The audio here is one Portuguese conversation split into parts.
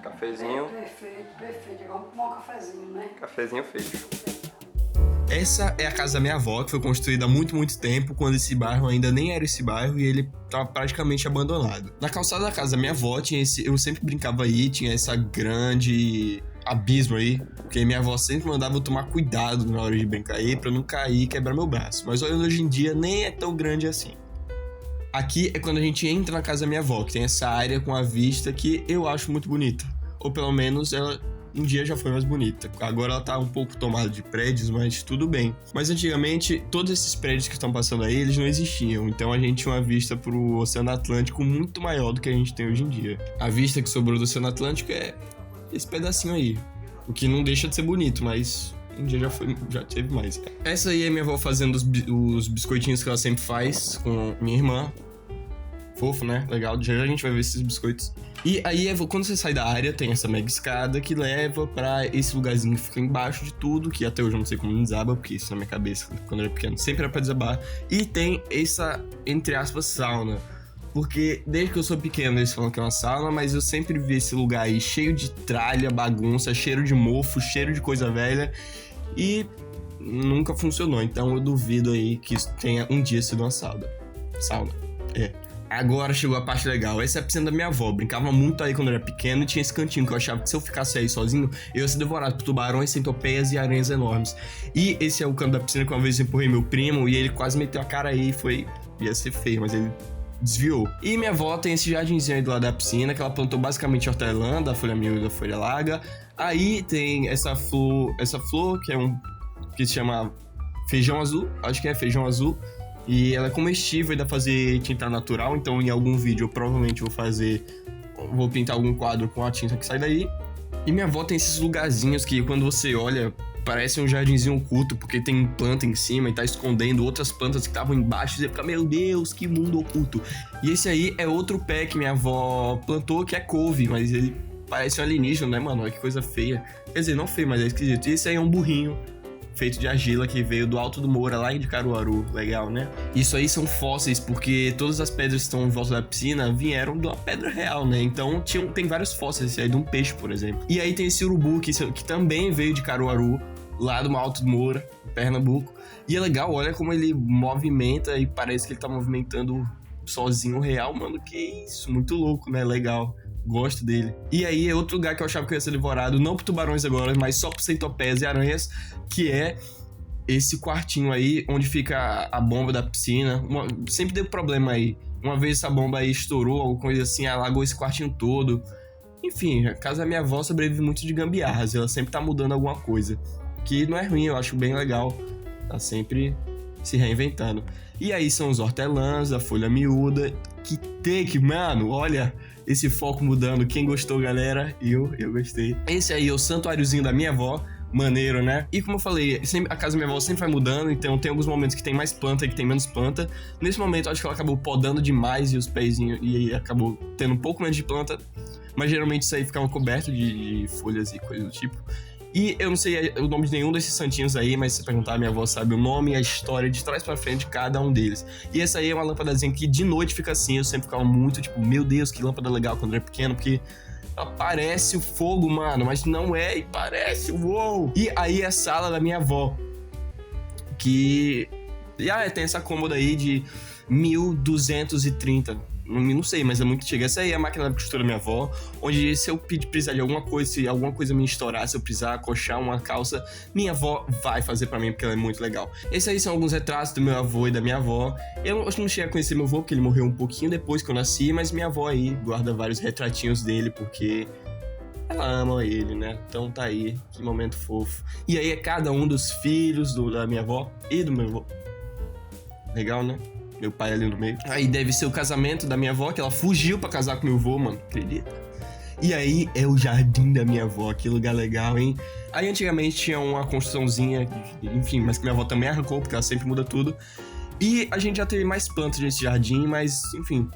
Cafezinho. Perfeito, perfeito. Vamos tomar um cafezinho, né? Cafezinho feito. Essa é a casa da minha avó, que foi construída há muito, muito tempo, quando esse bairro ainda nem era esse bairro e ele estava praticamente abandonado. Na calçada da casa da minha avó, eu sempre brincava aí, tinha essa grande abismo aí, porque minha avó sempre mandava eu tomar cuidado na hora de brincar aí, pra não cair e quebrar meu braço. Mas olhando hoje em dia, nem é tão grande assim. Aqui é quando a gente entra na casa da minha avó, que tem essa área com a vista que eu acho muito bonita. Ou pelo menos ela um dia já foi mais bonita. Agora ela tá um pouco tomada de prédios, mas tudo bem. Mas antigamente, todos esses prédios que estão passando aí, eles não existiam. Então a gente tinha uma vista pro Oceano Atlântico muito maior do que a gente tem hoje em dia. A vista que sobrou do Oceano Atlântico é esse pedacinho aí. O que não deixa de ser bonito, mas um dia já teve mais. Essa aí é minha avó fazendo os biscoitinhos que ela sempre faz com minha irmã. Fofo, né? Legal. Já a gente vai ver esses biscoitos. E aí, quando você sai da área, tem essa mega escada que leva pra esse lugarzinho que fica embaixo de tudo, que até hoje eu não sei como desaba, porque isso na minha cabeça, quando eu era pequeno, sempre era pra desabar. E tem essa, entre aspas, sauna. Porque desde que eu sou pequeno eles falam que é uma sauna, mas eu sempre vi esse lugar aí cheio de tralha, bagunça, cheiro de mofo, cheiro de coisa velha. E nunca funcionou. Então eu duvido aí que isso tenha um dia sido uma sauna. É. Agora chegou a parte legal. Essa é a piscina da minha avó. Brincava muito aí quando eu era pequeno e tinha esse cantinho que eu achava que se eu ficasse aí sozinho, eu ia ser devorado por tubarões, centopeias e aranhas enormes. E esse é o canto da piscina que uma vez eu empurrei meu primo e ele quase meteu a cara aí e ia ser feio, mas ele desviou. E minha avó tem esse jardinzinho aí do lado da piscina, que ela plantou basicamente hortelã, da folha miúda e da folha larga. Aí tem essa flor que é que se chama feijão azul, acho que é feijão azul. E ela é comestível e dá pra fazer tinta natural, então em algum vídeo eu provavelmente vou pintar algum quadro com a tinta que sai daí. E minha avó tem esses lugarzinhos que quando você olha, parece um jardinzinho oculto, porque tem planta em cima e tá escondendo outras plantas que estavam embaixo, e você fica, meu Deus, que mundo oculto. E esse aí é outro pé que minha avó plantou, que é couve, mas ele parece um alienígena, né, mano? Olha que coisa feia. Quer dizer, não feio, mas é esquisito. E esse aí é um burrinho feito de argila que veio do Alto do Moura, lá de Caruaru. Legal, né? Isso aí são fósseis, porque todas as pedras que estão em volta da piscina vieram de uma pedra real, né? Então tem vários fósseis aí de um peixe, por exemplo. E aí tem esse urubu que também veio de Caruaru, lá do Alto do Moura, Pernambuco. E é legal, olha como ele movimenta e parece que ele tá movimentando sozinho real, mano. Que isso, muito louco, né? Legal. Gosto dele. E aí é outro lugar que eu achava que eu ia ser devorado, não por tubarões agora, mas só por centopeias e aranhas, que é esse quartinho aí, onde fica a bomba da piscina. Sempre deu problema aí. Uma vez essa bomba aí estourou, alguma coisa assim, alagou esse quartinho todo. Enfim, a casa da minha avó sobrevive muito de gambiarras, ela sempre tá mudando alguma coisa. Que não é ruim, eu acho bem legal. Tá sempre se reinventando. E aí são os hortelãs, a folha miúda, mano, olha esse foco mudando. Quem gostou, galera? Eu gostei. Esse aí é o santuáriozinho da minha avó. Maneiro, né? E como eu falei, a casa da minha avó sempre vai mudando, então tem alguns momentos que tem mais planta e que tem menos planta. Nesse momento, eu acho que ela acabou podando demais e os pezinhos, e aí acabou tendo um pouco menos de planta, mas geralmente isso aí ficava coberto de folhas e coisas do tipo. E eu não sei o nome de nenhum desses santinhos aí, mas se perguntar, minha avó sabe o nome e a história de trás pra frente de cada um deles. E essa aí é uma lâmpadazinha que de noite fica assim, eu sempre ficava muito tipo, meu Deus, que lâmpada legal quando eu era pequeno, porque ela parece o fogo, mano, mas não é, e parece, uou! E aí é a sala da minha avó, que tem essa cômoda aí de 1230, não sei, mas é muito antiga. Essa aí é a máquina da costura da minha avó, onde se eu precisar de alguma coisa, se alguma coisa me estourar, se eu precisar coxar uma calça, minha avó vai fazer pra mim, porque ela é muito legal. Esses aí são alguns retratos do meu avô e da minha avó. Eu não cheguei a conhecer meu avô, porque ele morreu um pouquinho depois que eu nasci, mas minha avó aí guarda vários retratinhos dele, porque ela ama ele, né? Então tá aí, que momento fofo. E aí é cada um dos filhos da minha avó e do meu avô. Legal, né? Meu pai ali no meio. Aí deve ser o casamento da minha avó, que ela fugiu pra casar com meu avô, mano. Acredita? E aí é o jardim da minha avó, que lugar legal, hein? Aí antigamente tinha uma construçãozinha, enfim, mas que minha avó também arrancou, porque ela sempre muda tudo. E a gente já teve mais plantas nesse jardim, mas, enfim,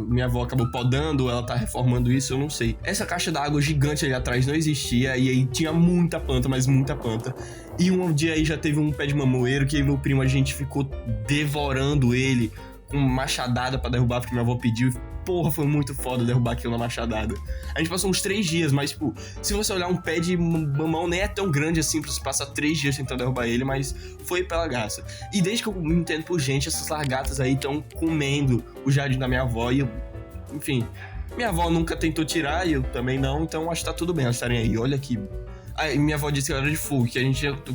minha avó acabou podando, ela tá reformando isso, eu não sei. Essa caixa d'água gigante ali atrás não existia, e aí tinha muita planta, mas muita planta. E um dia aí já teve um pé de mamoeiro, que meu primo, a gente ficou devorando ele com machadada pra derrubar, porque minha avó pediu, porra, foi muito foda derrubar aquilo na machadada. A gente passou uns 3 dias, mas, tipo, se você olhar um pé de mamão nem é tão grande assim pra você passar 3 dias tentando derrubar ele, mas foi pela graça. E desde que eu me entendo por gente, essas lagartas aí estão comendo o jardim da minha avó e, enfim, minha avó nunca tentou tirar e eu também não, então acho que tá tudo bem elas estarem aí. Olha aqui. Aí minha avó disse que ela era de fogo, que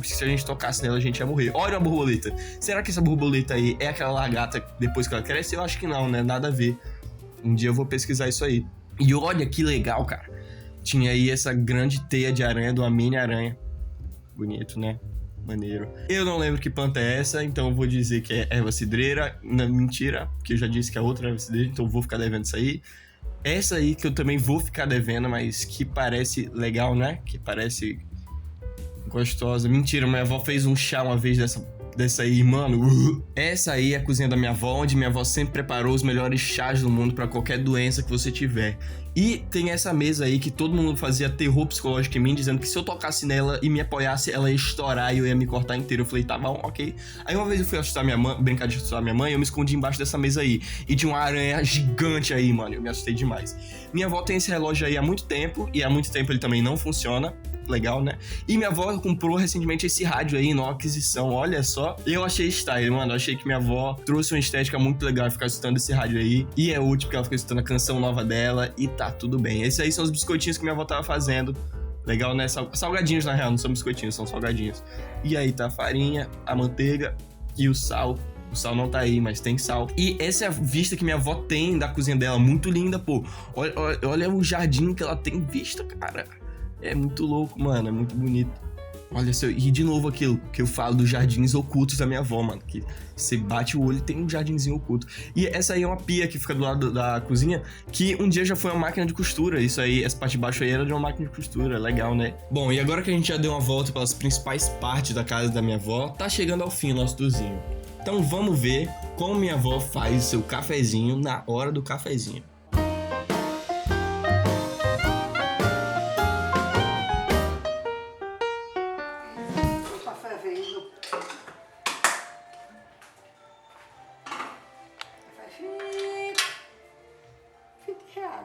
se a gente tocasse nela a gente ia morrer. Olha a borboleta. Será que essa borboleta aí é aquela lagarta depois que ela cresce? Eu acho que não, né? Nada a ver. Um dia eu vou pesquisar isso aí. E olha que legal, cara. Tinha aí essa grande teia de aranha de uma mini aranha. Bonito, né? Maneiro. Eu não lembro que planta é essa, então eu vou dizer que é erva cidreira. Não, mentira, porque eu já disse que é outra erva cidreira, então eu vou ficar devendo isso aí. Essa aí que eu também vou ficar devendo, mas que parece legal, né? Que parece gostosa. Mentira, minha avó fez um chá uma vez dessa aí, mano. Essa aí é a cozinha da minha avó, onde minha avó sempre preparou os melhores chás do mundo pra qualquer doença que você tiver. E tem essa mesa aí que todo mundo fazia terror psicológico em mim, dizendo que se eu tocasse nela e me apoiasse, ela ia estourar e eu ia me cortar inteiro. Eu falei, tá bom, ok. Aí uma vez eu fui assustar minha mãe, brincar de assustar minha mãe, eu me escondi embaixo dessa mesa aí. E tinha uma aranha gigante aí, mano. Eu me assustei demais. Minha avó tem esse relógio aí há muito tempo, e há muito tempo ele também não funciona. Legal, né? E minha avó comprou recentemente esse rádio aí, numa aquisição, olha só. Eu achei style, mano. Eu achei que minha avó trouxe uma estética muito legal ficar escutando esse rádio aí. E é útil porque ela fica escutando a canção nova dela e tá tudo bem. Esses aí são os biscoitinhos que minha avó tava fazendo. Legal, né? Salgadinhos, na real, não são biscoitinhos, são salgadinhos. E aí tá a farinha, a manteiga e o sal. O sal não tá aí, mas tem sal. E essa é a vista que minha avó tem da cozinha dela, muito linda, pô. Olha o jardim que ela tem vista, cara. É muito louco, mano, é muito bonito. Olha, e de novo aquilo que eu falo dos jardins ocultos da minha avó, mano. Que você bate o olho e tem um jardinzinho oculto. E essa aí é uma pia que fica do lado da cozinha, que um dia já foi uma máquina de costura. Isso aí, essa parte de baixo aí era de uma máquina de costura, legal, né? Bom, e agora que a gente já deu uma volta pelas principais partes da casa da minha avó, tá chegando ao fim o nosso tourzinho. Então vamos ver como minha avó faz o seu cafezinho na hora do cafezinho. R$20.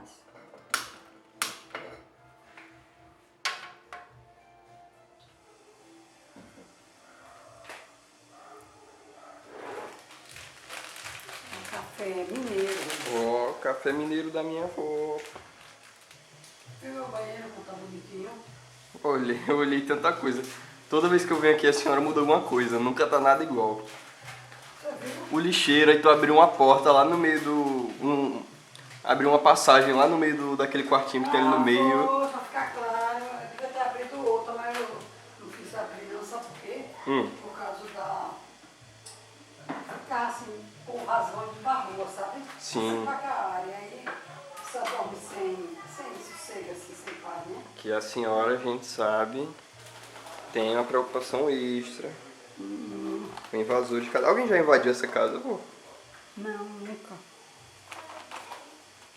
Café mineiro. Ó, café mineiro da minha avó. E meu banheiro como tá bonitinho. Eu olhei tanta coisa. Toda vez que eu venho aqui a senhora muda alguma coisa, nunca tá nada igual. O lixeiro, aí tu abriu uma porta lá no meio do... abriu uma passagem lá no meio daquele quartinho que tem ali no meio. Pra ficar claro, eu devia ter abrido outra, mas eu não quis abrir não, sabe por quê? Por causa da... ficar assim, com razão de barrua, sabe? Sim. Pra cá área, aí você dorme sem sossego, assim, sem paz, né? Que a senhora, a gente sabe, tem uma preocupação extra com invasor de casa. Alguém já invadiu essa casa, pô? Não, nunca.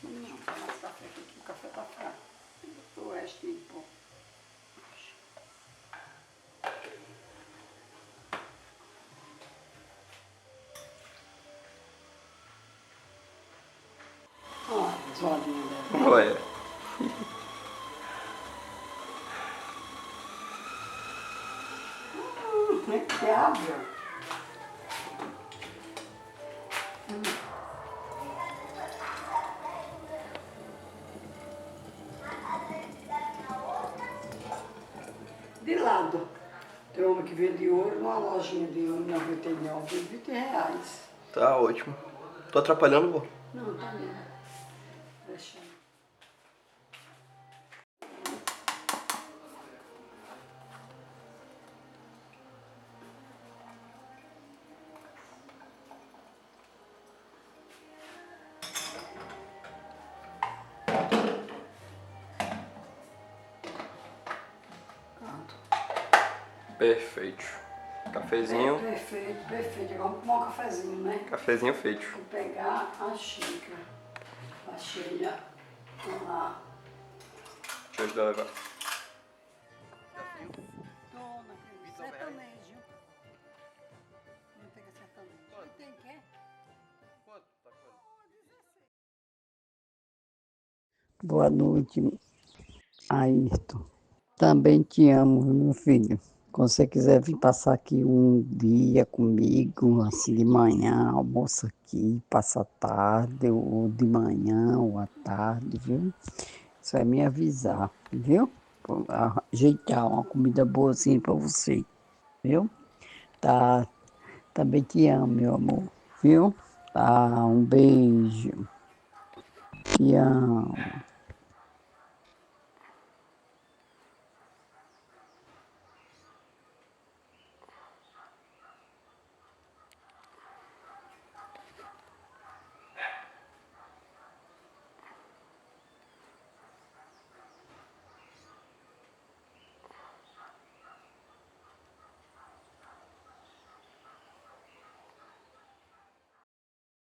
Não, tem mais café aqui, que o café tá fraco. O resto de pô. Ó, as bolinhas dela. Olha. Que diabo? De lado. Tem uma que vende ouro numa lojinha de R$1,99, R$20. Tá ótimo. Tô atrapalhando, pô? Não, tá mesmo. Deixa. Pronto. Perfeito. Cafezinho. Perfeito, perfeito. Agora vamos tomar um cafezinho, né? Cafezinho feito. Vou pegar a xícara. A cheia. Vamos lá. Deixa eu ajudar a levar. Dona, sertanejo. Não tem que sertanejo. Tem, quer? Boa noite, Ayrton. Também te amo, meu filho. Quando você quiser vir passar aqui um dia comigo, assim de manhã, almoça aqui, passa a tarde, ou de manhã, ou à tarde, viu? Isso é me avisar, viu? Vou ajeitar uma comida boazinha para você, viu? Tá, também te amo, meu amor, viu? Tá, um beijo. Te amo.